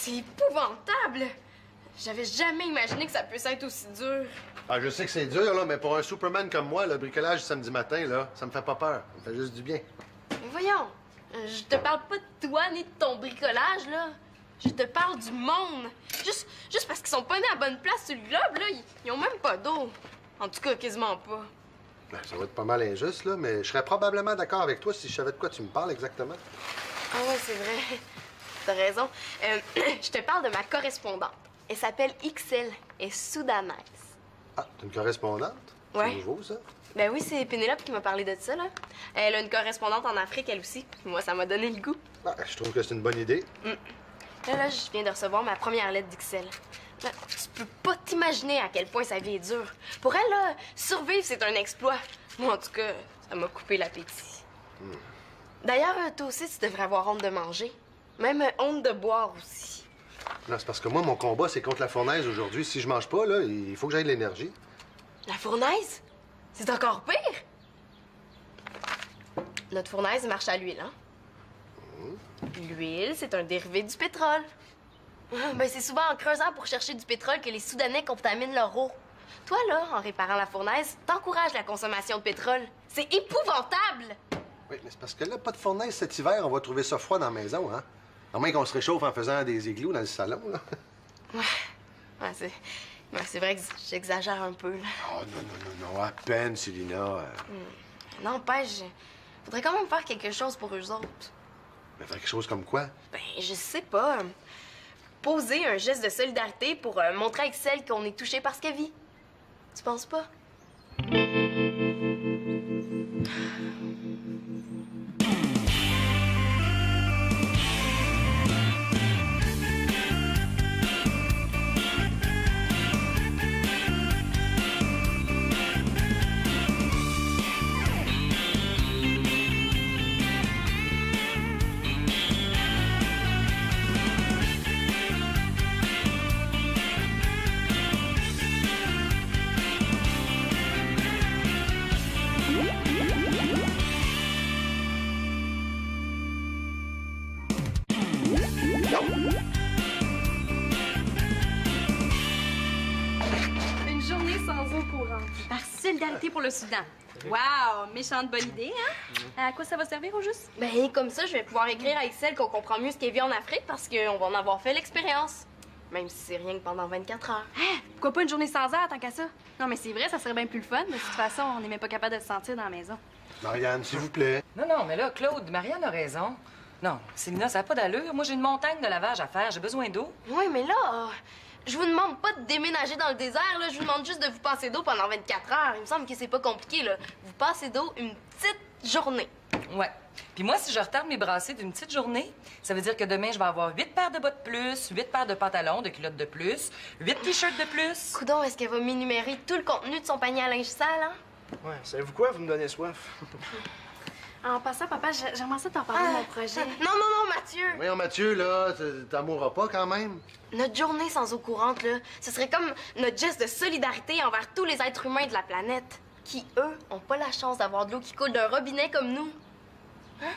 C'est épouvantable! J'avais jamais imaginé que ça puisse être aussi dur. Ah, je sais que c'est dur, là, mais pour un Superman comme moi, le bricolage samedi matin, là, ça me fait pas peur. Ça me fait juste du bien. Mais voyons, je te parle pas de toi ni de ton bricolage, là. Je te parle du monde. Juste parce qu'ils sont pas nés à bonne place sur le globe, là, ils ont même pas d'eau. En tout cas, quasiment pas. Ben, ça va être pas mal injuste, là, mais je serais probablement d'accord avec toi si je savais de quoi tu me parles exactement. Ah ouais, c'est vrai. T'as raison. Je te parle de ma correspondante. Elle s'appelle XL. Elle est soudanaise. Ah, t'es une correspondante? Ouais. C'est nouveau, ça? Ben oui, c'est Pénélope qui m'a parlé de ça, là. Elle a une correspondante en Afrique, elle aussi. Moi, ça m'a donné le goût. Ben, je trouve que c'est une bonne idée. Là, je viens de recevoir ma première lettre d'XL. Là, tu peux pas t'imaginer à quel point sa vie est dure. Pour elle, là, survivre, c'est un exploit. Moi, en tout cas, ça m'a coupé l'appétit. D'ailleurs, toi aussi, tu devrais avoir honte de manger. Même honte de boire aussi. Non, c'est parce que moi, mon combat, c'est contre la fournaise aujourd'hui. Si je mange pas, là, il faut que j'aille de l'énergie. La fournaise? C'est encore pire! Notre fournaise marche à l'huile, hein? L'huile, c'est un dérivé du pétrole. Ben, c'est souvent en creusant pour chercher du pétrole que les Soudanais contaminent leur eau. Toi, là, en réparant la fournaise, t'encourages la consommation de pétrole. C'est épouvantable! Oui, mais c'est parce que là, pas de fournaise cet hiver, on va trouver ça froid dans la maison, hein? À moins qu'on se réchauffe en faisant des igloos dans le salon, là. Ouais, c'est vrai que j'exagère un peu, là. Oh, non, à peine, Célina. N'empêche, faudrait quand même faire quelque chose pour eux autres. Mais faire quelque chose comme quoi? Ben, je sais pas. Poser un geste de solidarité pour montrer à Excel qu'on est touché par ce qu'elle vit. Tu penses pas? Une journée sans eau courante. Par solidarité pour le Soudan. Wow, méchante bonne idée, hein? À quoi ça va servir au juste? Ben, comme ça, je vais pouvoir écrire à Excel qu'on comprend mieux ce qu'elle vit en Afrique parce qu'on va en avoir fait l'expérience. Même si c'est rien que pendant 24 heures. Hein? Pourquoi pas une journée sans air tant qu'à ça? Non, mais c'est vrai, ça serait bien plus le fun. De toute façon, on n'est même pas capable de se sentir dans la maison. Marianne, s'il vous plaît. Non, mais là, Claude, Marianne a raison. Non, Célina, ça n'a pas d'allure. Moi, j'ai une montagne de lavage à faire. J'ai besoin d'eau. Oui, mais là, je vous demande pas de déménager dans le désert, là. Je vous demande juste de vous passer d'eau pendant 24 heures. Il me semble que c'est pas compliqué, là. Vous passez d'eau une petite journée. Ouais. Puis moi, si je retarde mes brassées d'une petite journée, ça veut dire que demain, je vais avoir 8 paires de bas de plus, 8 paires de pantalons, de culottes de plus, 8 t-shirts de plus. Coudon, est-ce qu'elle va m'énumérer tout le contenu de son panier à linge sale, hein? Ouais, savez-vous quoi? Vous me donnez soif. En passant, papa, j'aimerais ça t'en parler de mon projet. Non, Mathieu! Voyons, Mathieu, là, t'en mourras pas quand même. Notre journée sans eau courante, là, ce serait comme notre geste de solidarité envers tous les êtres humains de la planète, qui, eux, ont pas la chance d'avoir de l'eau qui coule d'un robinet comme nous. Hein?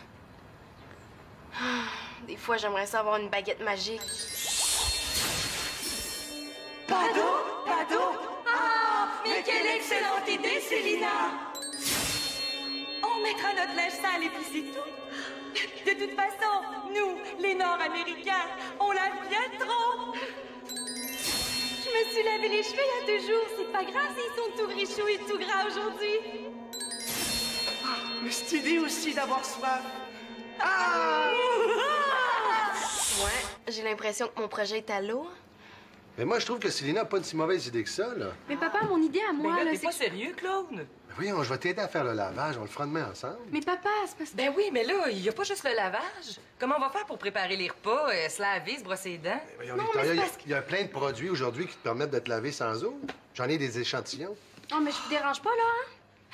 Des fois, j'aimerais ça avoir une baguette magique. Pas d'eau? Ah, mais quelle excellente idée, Célina! On mettra notre linge sale et puis c'est tout. De toute façon, nous, les Nord-Américains, on lave bien trop. Je me suis lavé les cheveux il y a 2 jours. C'est pas grave s'ils sont tout grichous et tout gras aujourd'hui. Mais cette idée aussi d'avoir soif. Ouais, j'ai l'impression que mon projet est à l'eau. Mais moi, je trouve que Célina n'a pas une si mauvaise idée que ça, là. Mais papa, mon idée à moi, Ben là, là, t'es c'est pas que... sérieux, Claude? Ben voyons, je vais t'aider à faire le lavage. On le fera demain ensemble. Mais papa, c'est parce que... Ben oui, mais là, il n'y a pas juste le lavage. Comment on va faire pour préparer les repas, se laver, se brosser les dents? Voyons, Non, Victoria, mais c'est parce il y a plein de produits aujourd'hui qui te permettent de te laver sans eau. J'en ai des échantillons. Non, mais je vous dérange pas, là,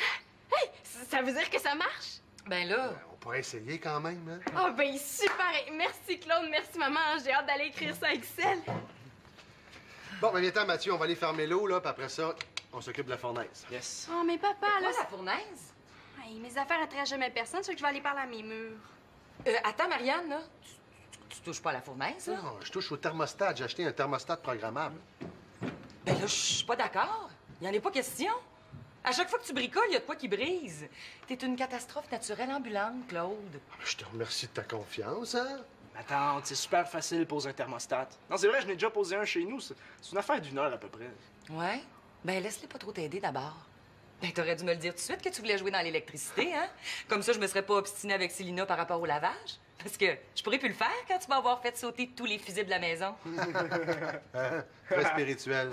hein? Hey, ça veut dire que ça marche? Ben là... On pourrait essayer quand même, hein? Ah, ben super! Merci, Claude. Merci, maman. J'ai hâte d'aller écrire ça à Excel. Bon, ben, viens-t'en, Mathieu, on va aller fermer l'eau, là, puis après ça, on s'occupe de la fournaise. Yes. Oh, mais papa, là... Quoi, la fournaise? Hey, mes affaires attirent jamais personne, c'est que je vais aller parler à mes murs. Attends, Marianne, là. tu touches pas à la fournaise, là. Non, je touche au thermostat. J'ai acheté un thermostat programmable. Ben là, je suis pas d'accord. Il y en a pas question. À chaque fois que tu bricoles, il y a de quoi qui brise. T'es une catastrophe naturelle ambulante, Claude. Je te remercie de ta confiance, hein? Ma tante, c'est super facile de poser un thermostat. Non, c'est vrai, je n'ai déjà posé un chez nous. C'est une affaire d'1 heure à peu près. Ouais? Ben laisse-les pas trop t'aider d'abord. Ben t'aurais dû me le dire tout de suite que tu voulais jouer dans l'électricité, hein? Comme ça, je me serais pas obstinée avec Célina par rapport au lavage. Parce que je pourrais plus le faire quand tu vas avoir fait sauter tous les fusibles de la maison. Hein? Très spirituel.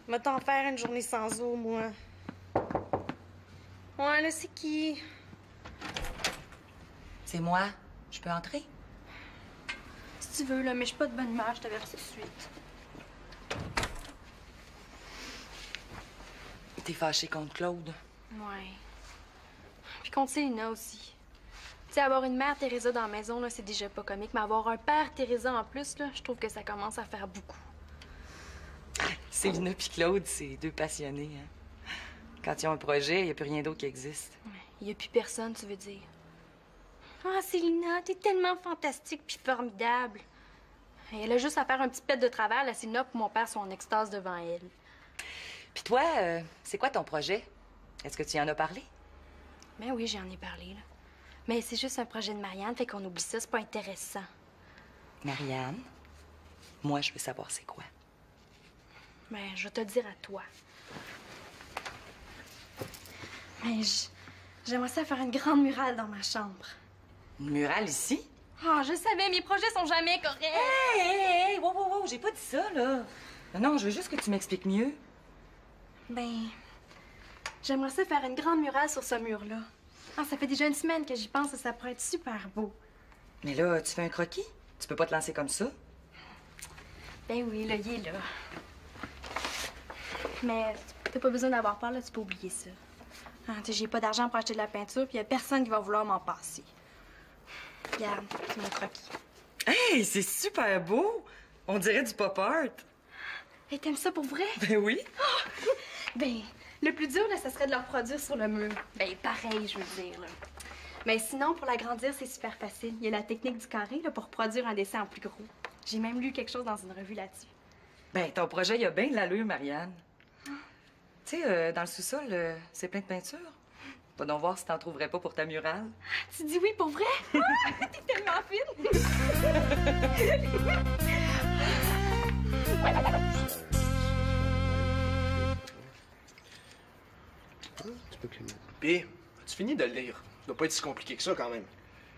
Va t'en faire une journée sans eau, moi. Ouais, là, c'est qui? C'est moi. Je peux entrer? Si tu veux, là, mais je suis pas de bonne humeur, je t'avertis tout de suite. T'es fâché contre Claude? Ouais. Puis contre Célina aussi. Tu sais, avoir une mère Teresa dans la maison, là, c'est déjà pas comique, mais avoir un père Teresa en plus, là, je trouve que ça commence à faire beaucoup. Célina puis Claude, c'est deux passionnés, hein? Quand ils ont un projet, il n'y a plus rien d'autre qui existe. Il y a plus personne, tu veux dire. Ah, Célina, t'es tellement fantastique puis formidable. Et elle a juste à faire un petit pet de travers, la Célina, pour mon père soit en extase devant elle. Puis toi, c'est quoi ton projet? Est-ce que tu y en as parlé? Ben oui, j'en ai parlé, là. Mais c'est juste un projet de Marianne, fait qu'on oublie ça, c'est pas intéressant. Marianne, moi, je veux savoir c'est quoi. Ben, je vais te le dire à toi. Ben, j'aimerais ça faire une grande murale dans ma chambre. Une murale ici? Ah, je savais, mes projets sont jamais corrects. Hey, wow, j'ai pas dit ça, là. Non, je veux juste que tu m'expliques mieux. Ben, j'aimerais ça faire une grande murale sur ce mur-là. Ah, ça fait déjà une semaine que j'y pense et ça pourrait être super beau. Mais là, tu fais un croquis? Tu peux pas te lancer comme ça? Ben oui, là, il est là. Mais t'as pas besoin d'avoir peur, là, tu peux oublier ça. Ah, tu sais, j'ai pas d'argent pour acheter de la peinture, puis y a personne qui va vouloir m'en passer. Regarde, c'est mon croquis. Hey, c'est super beau! On dirait du pop art. Hey, t'aimes ça pour vrai? Ben oui. Ben, le plus dur, là, ça serait de le reproduire sur le mur. Ben, pareil, je veux dire, là. Mais sinon, pour l'agrandir, c'est super facile. Il y a la technique du carré, là, pour reproduire un dessin en plus gros. J'ai même lu quelque chose dans une revue là-dessus. Ben, ton projet, il a bien de l'allure, Marianne. Tu sais, dans le sous-sol, c'est plein de peinture. Va donc voir si t'en trouverais pas pour ta murale. Tu dis oui pour vrai? T'es tellement fine! Tu peux cliquer. Puis, as-tu fini de le lire? Ça doit pas être si compliqué que ça, quand même.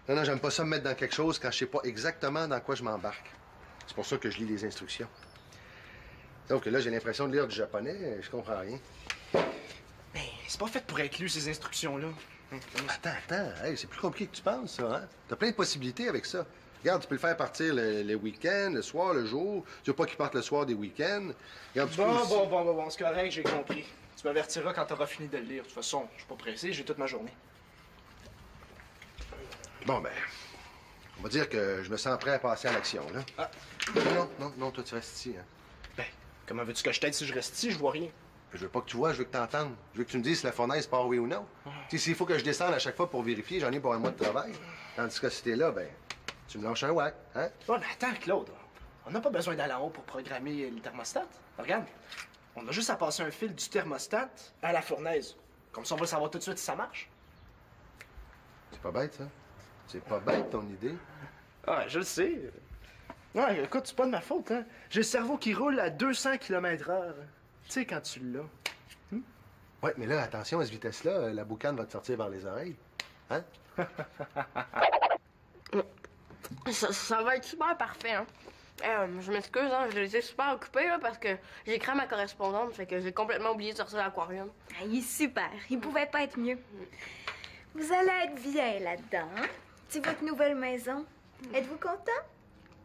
Non, j'aime pas ça me mettre dans quelque chose quand je sais pas exactement dans quoi je m'embarque. C'est pour ça que je lis les instructions. Sauf que là, j'ai l'impression de lire du japonais, je comprends rien. Ben, c'est pas fait pour être lu, ces instructions-là. Attends, hey, c'est plus compliqué que tu penses, ça, hein? T'as plein de possibilités avec ça. Regarde, tu peux le faire partir le week-end, le soir, le jour. Tu veux pas qu'il parte le soir des week-ends. Regarde, tu peux aussi- Bon, c'est correct, j'ai compris. Tu m'avertiras quand t'auras fini de le lire. De toute façon, je suis pas pressé, j'ai toute ma journée. Bon, ben, on va dire que je me sens prêt à passer à l'action, là. Ah. Non, toi, tu restes ici, hein. Ben, comment veux-tu que je t'aide si je reste ici? Je vois rien. Je veux pas que tu vois, je veux que t'entendes. Je veux que tu me dises si la fournaise part oui ou non. Tu sais, s'il faut que je descende à chaque fois pour vérifier, j'en ai pour un mois de travail. Tandis que si t'es là, ben, tu me lâches un whack, hein? Bon, mais attends, Claude. On n'a pas besoin d'aller en haut pour programmer le thermostat. Regarde, on a juste à passer un fil du thermostat à la fournaise. Comme ça, on va savoir tout de suite si ça marche. C'est pas bête, ça. C'est pas bête, ton idée. Ah, je le sais. Non, écoute, c'est pas de ma faute, hein. J'ai le cerveau qui roule à 200 km/h. Tu sais, quand tu l'as. Ouais, mais là, attention, à cette vitesse-là, la boucane va te sortir vers les oreilles. Hein? Ça va être super parfait, hein. Je m'excuse, hein, je été super occupée, là, parce que j'ai écrit à ma correspondante, fait que j'ai complètement oublié de sortir l'aquarium. Ah, il est super. Il pouvait pas être mieux. Vous allez être bien là-dedans, hein? C'est votre nouvelle maison. Êtes-vous content?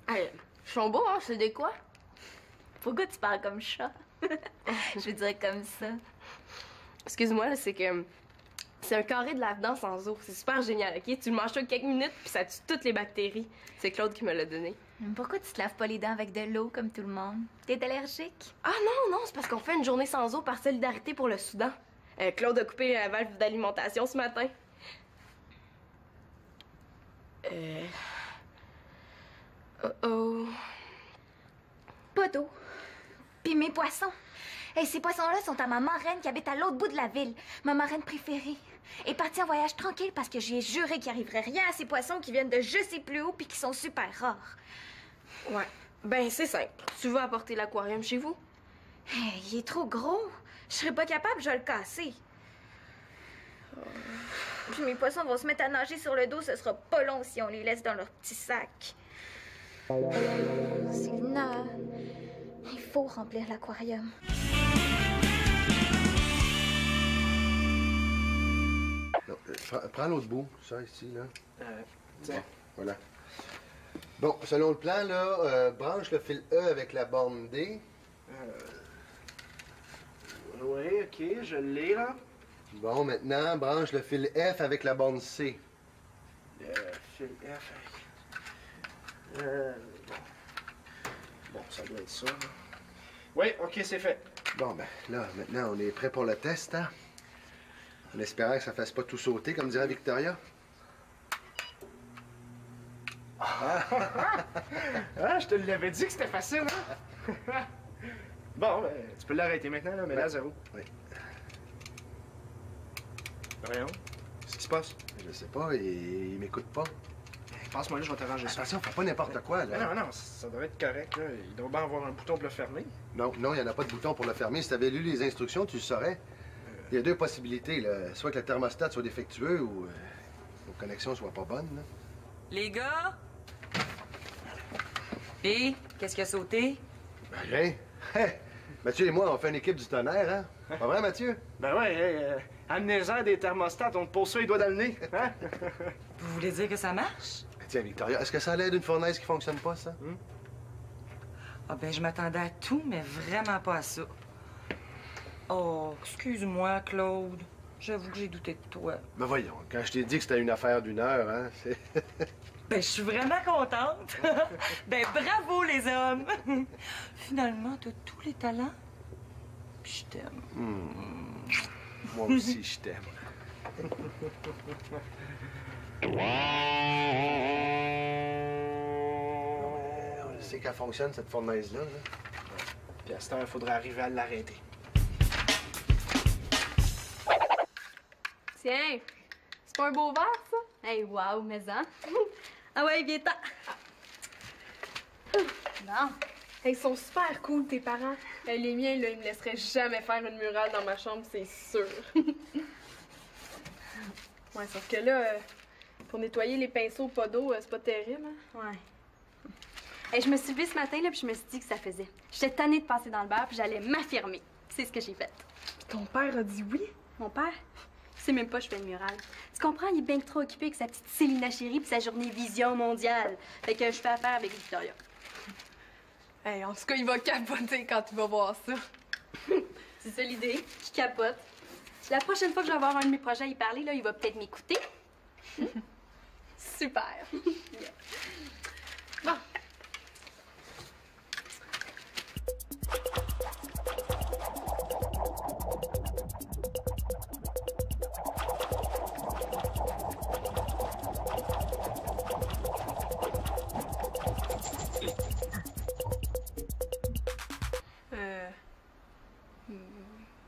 Hey, ils sont beaux, hein, c'est des quoi? Pourquoi tu parles comme chat? Je veux dire comme ça. Excuse-moi, là, c'est que c'est un carré de lave-dents sans eau. C'est super génial, OK? Tu le manges quelques minutes, puis ça tue toutes les bactéries. C'est Claude qui me l'a donné. Pourquoi tu te laves pas les dents avec de l'eau comme tout le monde? T'es allergique? Ah non, c'est parce qu'on fait une journée sans eau par solidarité pour le Soudan. Claude a coupé la valve d'alimentation ce matin. Oh. Pas d'eau. Puis mes poissons. Et ces poissons-là sont à ma marraine qui habite à l'autre bout de la ville. Ma marraine préférée. Est partie en voyage tranquille parce que j'y ai juré qu'il arriverait rien à ces poissons qui viennent de je sais plus haut puis qui sont super rares. Ouais. Ben, c'est simple. Tu veux apporter l'aquarium chez vous? Hey, il est trop gros. Je serais pas capable, je vais le casser. Puis mes poissons vont se mettre à nager sur le dos, ce sera pas long si on les laisse dans leur petit sac. Célina, il faut remplir l'aquarium. Prends l'autre bout, ça, ici, là. Tiens. Voilà. Bon, selon le plan, là, branche le fil E avec la borne D. Oui, OK, je l'ai, là. Bon, maintenant, branche le fil F avec la borne C. Le fil F avec... Bon, ça doit être ça, là. Oui, OK, c'est fait. Bon, ben, là, maintenant, on est prêt pour le test, hein? En espérant que ça fasse pas tout sauter, comme dirait Victoria. Ah, je te l'avais dit que c'était facile, hein? Bon, ben, tu peux l'arrêter maintenant, là, mais là, zéro. Oui. Rien. Qu'est-ce qui se passe? Je sais pas, il m'écoute pas. Passe-moi là, je vais t'arranger ça. Attention, fais pas n'importe quoi, là. Non, ça devrait être correct, là. Il doit bien avoir un bouton pour le fermer. Non, il n'y en a pas de bouton pour le fermer. Si tu avais lu les instructions, tu le saurais. Il y a deux possibilités, là. Soit que le thermostat soit défectueux ou nos connexions soient pas bonnes, là. Les gars? Puis, qu'est-ce qui a sauté? Ben, rien. Hey, Mathieu et moi, on fait une équipe du tonnerre, hein? Pas vrai, Mathieu? Ben ouais, amenez-en des thermostats, on te pose ça les doigts dans le nez, hein? Vous voulez dire que ça marche? Ben, tiens, Victoria, est-ce que ça a l'air d'une fournaise qui fonctionne pas, ça? Ah ben, je m'attendais à tout, mais vraiment pas à ça. Oh, excuse-moi, Claude. J'avoue que j'ai douté de toi. Ben voyons, quand je t'ai dit que c'était une affaire d'une heure, hein, c'est... Ben, je suis vraiment contente. Ben, bravo, les hommes. Finalement, t'as tous les talents. Puis je t'aime. Moi aussi, je t'aime. On sait qu'elle fonctionne, cette fournaise-là, là. Puis à cette heure, il faudrait arriver à l'arrêter. Tiens, c'est pas un beau verre, ça? Hey, wow, mais hein? Ah ouais, viens-t'en. Non. Hey, ils sont super cool, tes parents. Hey, les miens, là, ils me laisseraient jamais faire une murale dans ma chambre, c'est sûr. Ouais, sauf que là, pour nettoyer les pinceaux pas d'eau, c'est pas terrible, hein? Ouais. Hey, je me suis levée ce matin, là, puis je me suis dit que ça faisait. J'étais tannée de passer dans le bar, puis j'allais m'affirmer. C'est ce que j'ai fait. Ton père a dit oui? Mon père, il sait même pas que je fais une murale. Tu comprends, il est bien trop occupé avec sa petite Célina chérie puis sa journée vision mondiale. Fait que je fais affaire avec Victoria. Hey, en tout cas, il va capoter quand il va voir ça. C'est ça l'idée, qui capote. La prochaine fois que je vais avoir un de mes projets à y parler, là, il va peut-être m'écouter. Super. Bon.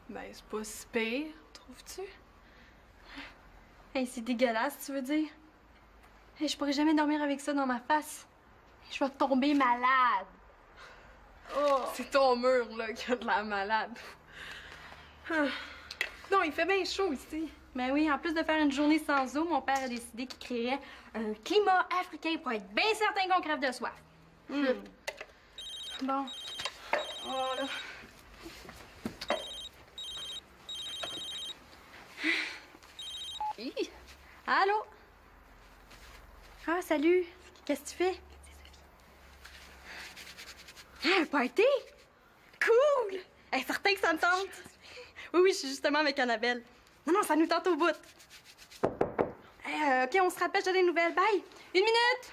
Ben, c'est pas si pire, trouves-tu? Hey, c'est dégueulasse, tu veux dire? Hey, je pourrais jamais dormir avec ça dans ma face. Je vais tomber malade. Oh. C'est ton mur, là, qui a de la malade. Non, il fait bien chaud ici. Ben oui, en plus de faire une journée sans eau, mon père a décidé qu'il créerait un climat africain pour être bien certain qu'on crève de soif. Bon. Oh là. Hi. Allô? Ah, salut. Qu'est-ce que tu fais? C'est Sophie. Ah, un party? Cool! Hey, certain que ça me tente. Oui, je suis justement avec Annabelle. Non, ça nous tente au bout. Hey, OK, on se rappelle, je donne des nouvelles. Bye! 1 minute!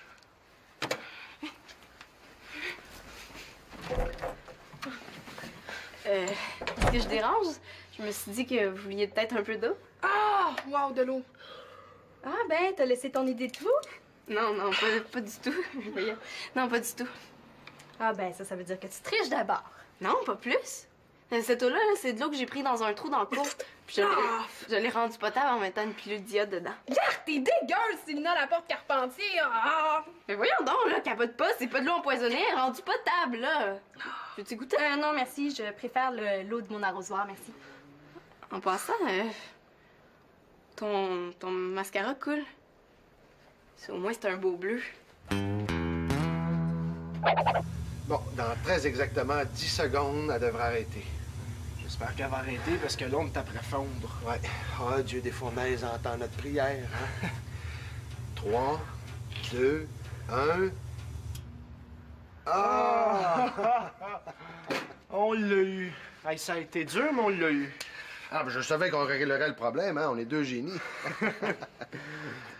Est-ce que je dérange? Je me suis dit que vous vouliez peut-être un peu d'eau. Ah! Wow, de l'eau! Ah, ben, t'as laissé ton idée de tout? Non, non, pas du tout. Voyons. Non, pas du tout. Ah ben ça veut dire que tu triches d'abord. Non, pas plus. Cette eau-là, là, c'est de l'eau que j'ai pris dans un trou dans le cours. Puis je l'ai rendue potable en mettant une pilule d'iode dedans. Garde, t'es dégueule, Célina Laporte-Carpentier! Ah! Mais voyons donc, là, capote pas, c'est pas de l'eau empoisonnée, elle est rendue potable, là. Veux-tu goûter? Non, merci, je préfère l'eau de mon arrosoir, merci. En passant, ton mascara coule. Au moins, c'est un beau bleu. Bon, dans très exactement 10 secondes, elle devrait arrêter. J'espère qu'elle va arrêter parce que là, on est après fondre. Ouais. Ah, Dieu des fournaises entend notre prière, hein? 3, 2, 1... Ah! On l'a eu. Hey, ça a été dur, mais on l'a eu. Ah, ben je savais qu'on réglerait le problème, hein? On est deux génies.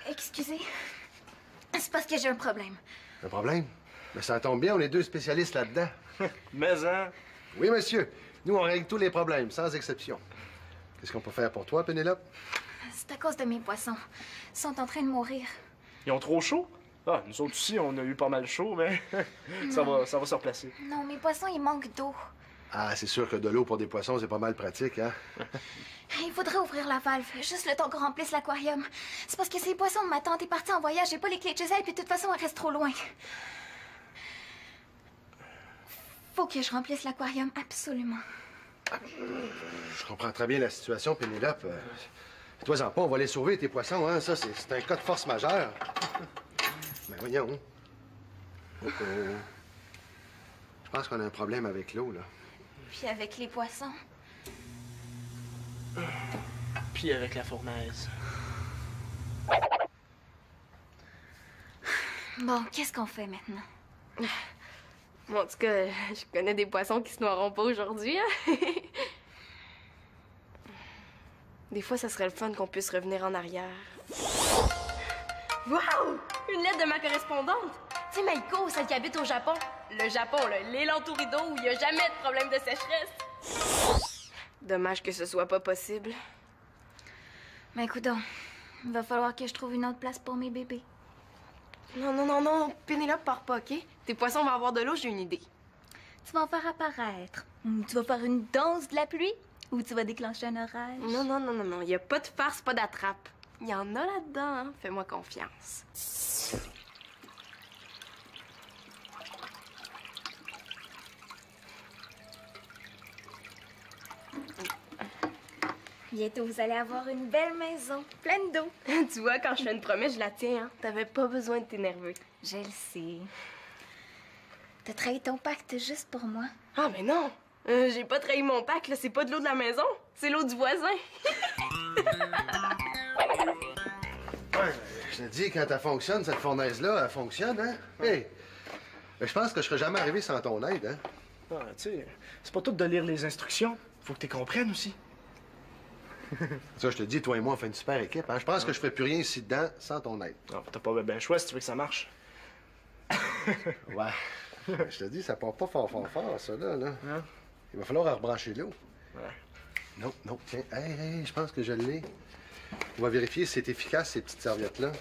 Excusez. C'est parce que j'ai un problème. Un problème? Mais ça tombe bien, on est deux spécialistes là-dedans. Mais, hein? Oui, monsieur. Nous, on règle tous les problèmes, sans exception. Qu'est-ce qu'on peut faire pour toi, Pénélope? C'est à cause de mes poissons. Ils sont en train de mourir. Ils ont trop chaud? Ah, nous autres aussi, on a eu pas mal chaud, mais ça va se replacer. Non, mes poissons, ils manquent d'eau. Ah, c'est sûr que de l'eau pour des poissons, c'est pas mal pratique, hein? Il faudrait ouvrir la valve, juste le temps qu'on remplisse l'aquarium. C'est parce que ces poissons de ma tante est partie en voyage, j'ai pas les clés de chez elle, puis de toute façon, elle reste trop loin. Faut que je remplisse l'aquarium, absolument. Je comprends très bien la situation, Pénélope. Toi-en pas, on va les sauver, tes poissons, hein? Ça, c'est un cas de force majeure. Mais voyons. Oh, oh. Je pense qu'on a un problème avec l'eau, là. Puis avec les poissons. Puis avec la fournaise. Bon, qu'est-ce qu'on fait maintenant? Bon, en tout cas, je connais des poissons qui se noieront pas aujourd'hui, hein? Des fois, ça serait le fun qu'on puisse revenir en arrière. Wow! Une lettre de ma correspondante! Tu sais, Maïko, celle qui habite au Japon. Le Japon, là, l'île entourée d'eau où il n'y a jamais de problème de sécheresse. Dommage que ce soit pas possible. Mais écoute, il va falloir que je trouve une autre place pour mes bébés. Non, Pénélope, pars pas, OK? Tes poissons vont avoir de l'eau, j'ai une idée. Tu vas en faire apparaître. Ou tu vas faire une danse de la pluie. Ou tu vas déclencher un orage. Non. Il n'y a pas de farce, pas d'attrape. Il y en a là-dedans, hein? Fais-moi confiance. Bientôt, vous allez avoir une belle maison, pleine d'eau. Tu vois, quand je fais une promesse, je la tiens, hein? T'avais pas besoin de t'énerver. Je le sais. T'as trahi ton pacte juste pour moi. Ah, mais non! J'ai pas trahi mon pacte, là. C'est pas de l'eau de la maison, c'est l'eau du voisin. Ouais, je te dis, quand elle fonctionne, cette fournaise-là, elle fonctionne, hein? Hey! Je pense que je serais jamais arrivé sans ton aide, hein? Ah, tu sais, c'est pas tout de lire les instructions. Faut que tu comprennes aussi. Ça, je te dis, toi et moi, on fait une super équipe, hein? Je pense que je ferais plus rien ici dedans sans ton aide. Non, t'as pas bien choix si tu veux que ça marche. Ouais. Je te dis, ça part pas fort, ça, là. Hein? Il va falloir rebrancher l'eau. Ouais. Non, tiens. Hey, je pense que je l'ai. On va vérifier si c'est efficace, ces petites serviettes-là.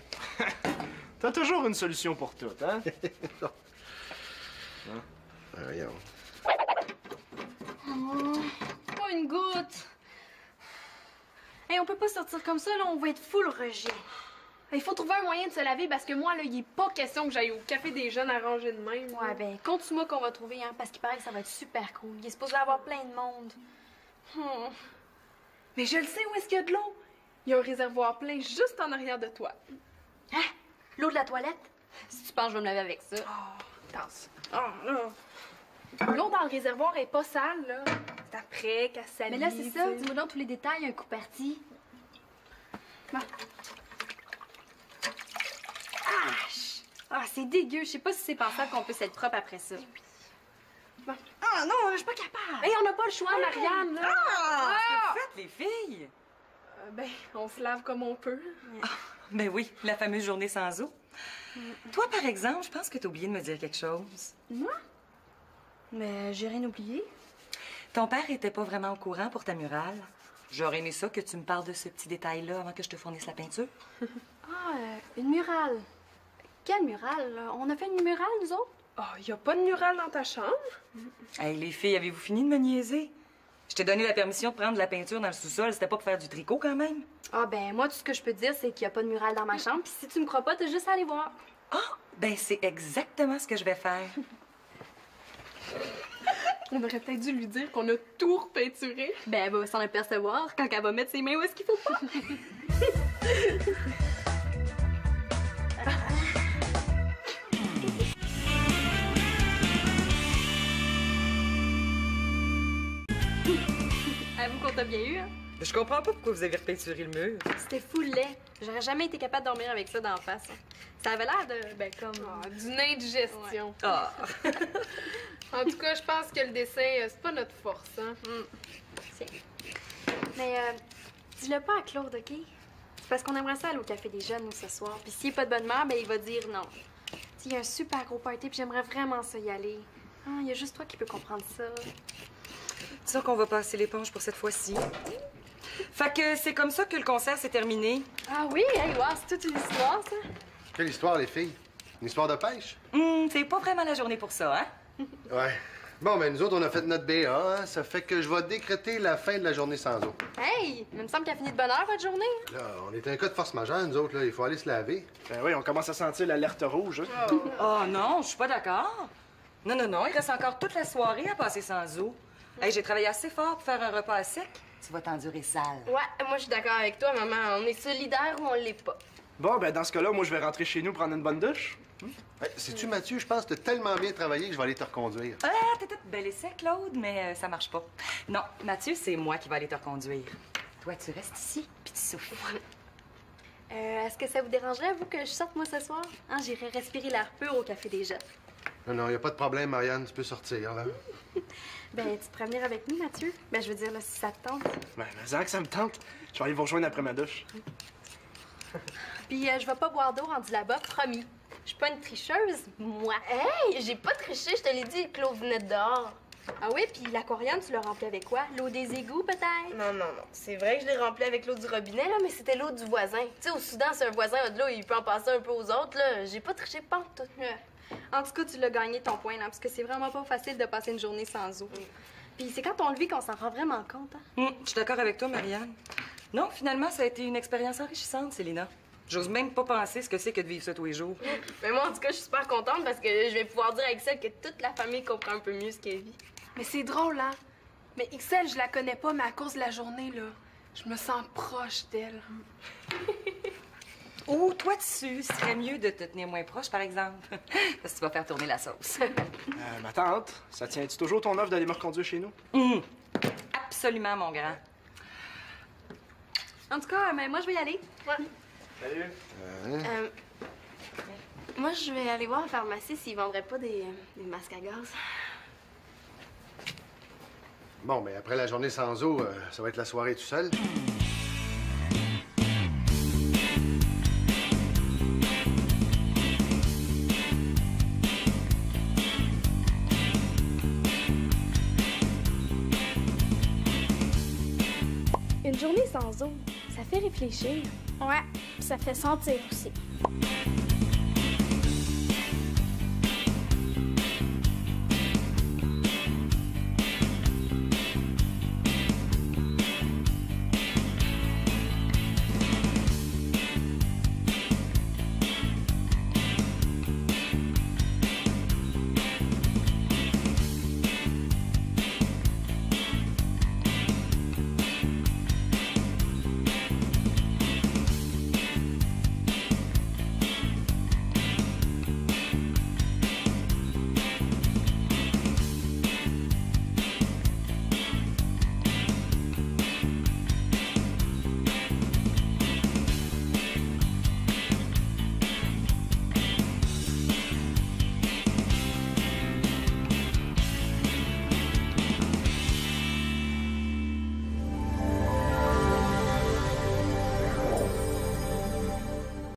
T'as toujours une solution pour tout, hein? Voyons. Pas une goutte. Hey, on peut pas sortir comme ça, là, on va être full rejet. Il faut trouver un moyen de se laver parce que moi, là, il est pas question que j'aille au café des jeunes arrangé de même. Ouais, ben, compte-moi qu'on va trouver, hein, parce qu'il paraît que ça va être super cool. Il est supposé y avoir plein de monde. Mais je le sais, où est-ce qu'il y a de l'eau? Il y a un réservoir plein juste en arrière de toi. Hein? L'eau de la toilette? Si tu penses, je vais me laver avec ça. Tasse. L'eau dans le réservoir est pas sale, là. C'est après qu'elle s'allie. Mais là, c'est ça. Dis-moi donc tous les détails, un coup parti. Bon. Ah, c'est dégueu. Je sais pas si c'est pensable qu'on puisse être propre après ça. Bon. Ah non, je suis pas capable. Hey, on n'a pas le choix, Marianne, là. Qu'est-ce que vous faites, les filles? Ben, on se lave comme on peut. Ben oui, la fameuse journée sans eau. Toi, par exemple, je pense que t'as oublié de me dire quelque chose. Moi? Mais j'ai rien oublié. Ton père était pas vraiment au courant pour ta murale. J'aurais aimé ça que tu me parles de ce petit détail-là avant que je te fournisse la peinture. Une murale. Quel mural, là? On a fait une murale, nous autres? Oh, y a pas de mural dans ta chambre? Hey, les filles, avez-vous fini de me niaiser? Je t'ai donné la permission de prendre de la peinture dans le sous-sol. C'était pas pour faire du tricot, quand même? Ah, ben, moi, tout ce que je peux te dire, c'est qu'il y a pas de mural dans ma chambre. Puis si tu me crois pas, t'as juste à aller voir. Ah! Ben, c'est exactement ce que je vais faire. On aurait peut-être dû lui dire qu'on a tout repeinturé. Ben, elle va s'en apercevoir quand elle va mettre ses mains où est-ce qu'il faut pas. Avoue qu'on t'a bien eu, hein? Je comprends pas pourquoi vous avez repeinturé le mur. C'était fou laid. J'aurais jamais été capable de dormir avec ça d'en face. Hein. Ça avait l'air de, ben, comme... Ah, d'une indigestion. Ah! En tout cas, je pense que le dessin, c'est pas notre force, hein? Tiens. Mais, dis-le pas à Claude, OK? C'est parce qu'on aimerait ça aller au Café des Jeunes, nous, ce soir. Puis s'il est pas de bonne humeur, ben, il va dire non. Il y a un super gros party, puis j'aimerais vraiment ça y aller. Ah, il y a juste toi qui peux comprendre ça. Disons qu'on va passer l'éponge pour cette fois-ci. Fait que c'est comme ça que le concert s'est terminé. Ah oui? Hey, wow, c'est toute une histoire, ça. Quelle histoire, les filles? Une histoire de pêche? C'est pas vraiment la journée pour ça, hein? Ouais. Bon, ben nous autres, on a fait notre BA, hein? Ça fait que je vais décréter la fin de la journée sans eau. Hey, il me semble qu'elle a fini de bonne heure, votre journée. Là, on est un cas de force majeure, nous autres, là. Il faut aller se laver. Ben oui, on commence à sentir l'alerte rouge. Hein? Oh non, je suis pas d'accord. Non, non, non, il reste encore toute la soirée à passer sans eau. Hey, j'ai travaillé assez fort pour faire un repas à sec. Tu vas t'endurer sale. Ouais, moi, je suis d'accord avec toi, maman. On est solidaire ou on l'est pas. Bon, ben dans ce cas-là, moi, je vais rentrer chez nous prendre une bonne douche. Hey, sais-tu, Mathieu, je pense que t'as tellement bien travaillé que je vais aller te reconduire. Ah, t'es toute belle et sec, Claude, mais ça marche pas. Non, Mathieu, c'est moi qui vais aller te reconduire. Toi, tu restes ici, puis tu souffles. Est-ce que ça vous dérangerait, vous, que je sorte, moi, ce soir? Hein, j'irai respirer l'air pur au Café des Jeunes. Non, non, y a pas de problème, Marianne, tu peux sortir, là. Ben, tu pourrais venir avec nous, Mathieu? Ben, je veux dire, là, si ça te tente. Ben, mais que ça me tente. Je vais aller vous rejoindre après ma douche. Puis, je vais pas boire d'eau rendu là-bas, promis. Je suis pas une tricheuse, moi. Hey, j'ai pas triché, je te l'ai dit, Claude venait de dehors. Ah oui, puis l'aquarium, tu l'as rempli avec quoi? L'eau des égouts, peut-être? Non, non, non. C'est vrai que je l'ai rempli avec l'eau du robinet, là, mais c'était l'eau du voisin. Tu sais, au Soudan, si un voisin a de l'eau, il peut en passer un peu aux autres, là. J'ai pas triché pantoute. En tout cas, tu l'as gagné ton point, là, parce que c'est vraiment pas facile de passer une journée sans eau. Puis c'est quand on le vit qu'on s'en rend vraiment compte, hein? Je suis d'accord avec toi, Marianne. Non, finalement, ça a été une expérience enrichissante, Célina. J'ose même pas penser ce que c'est que de vivre ça tous les jours. Mais moi, en tout cas, je suis super contente parce que je vais pouvoir dire à Excel que toute la famille comprend un peu mieux ce qu'elle vit. Mais c'est drôle, hein? Mais Ixelle, je la connais pas, mais à cause de la journée, là, je me sens proche d'elle. Ou toi, tu serais mieux de te tenir moins proche, par exemple. Parce que tu vas faire tourner la sauce. Ma tante, ça tient-tu toujours ton offre d'aller me reconduire chez nous? Absolument, mon grand. En tout cas, mais moi, je vais y aller. Ouais. Salut. Moi, je vais aller voir en pharmacie s'ils vendraient pas des masques à gaz. Bon, mais après la journée sans eau, ça va être la soirée tout seul. Une journée sans eau, ça fait réfléchir. Ouais, ça fait sentir aussi.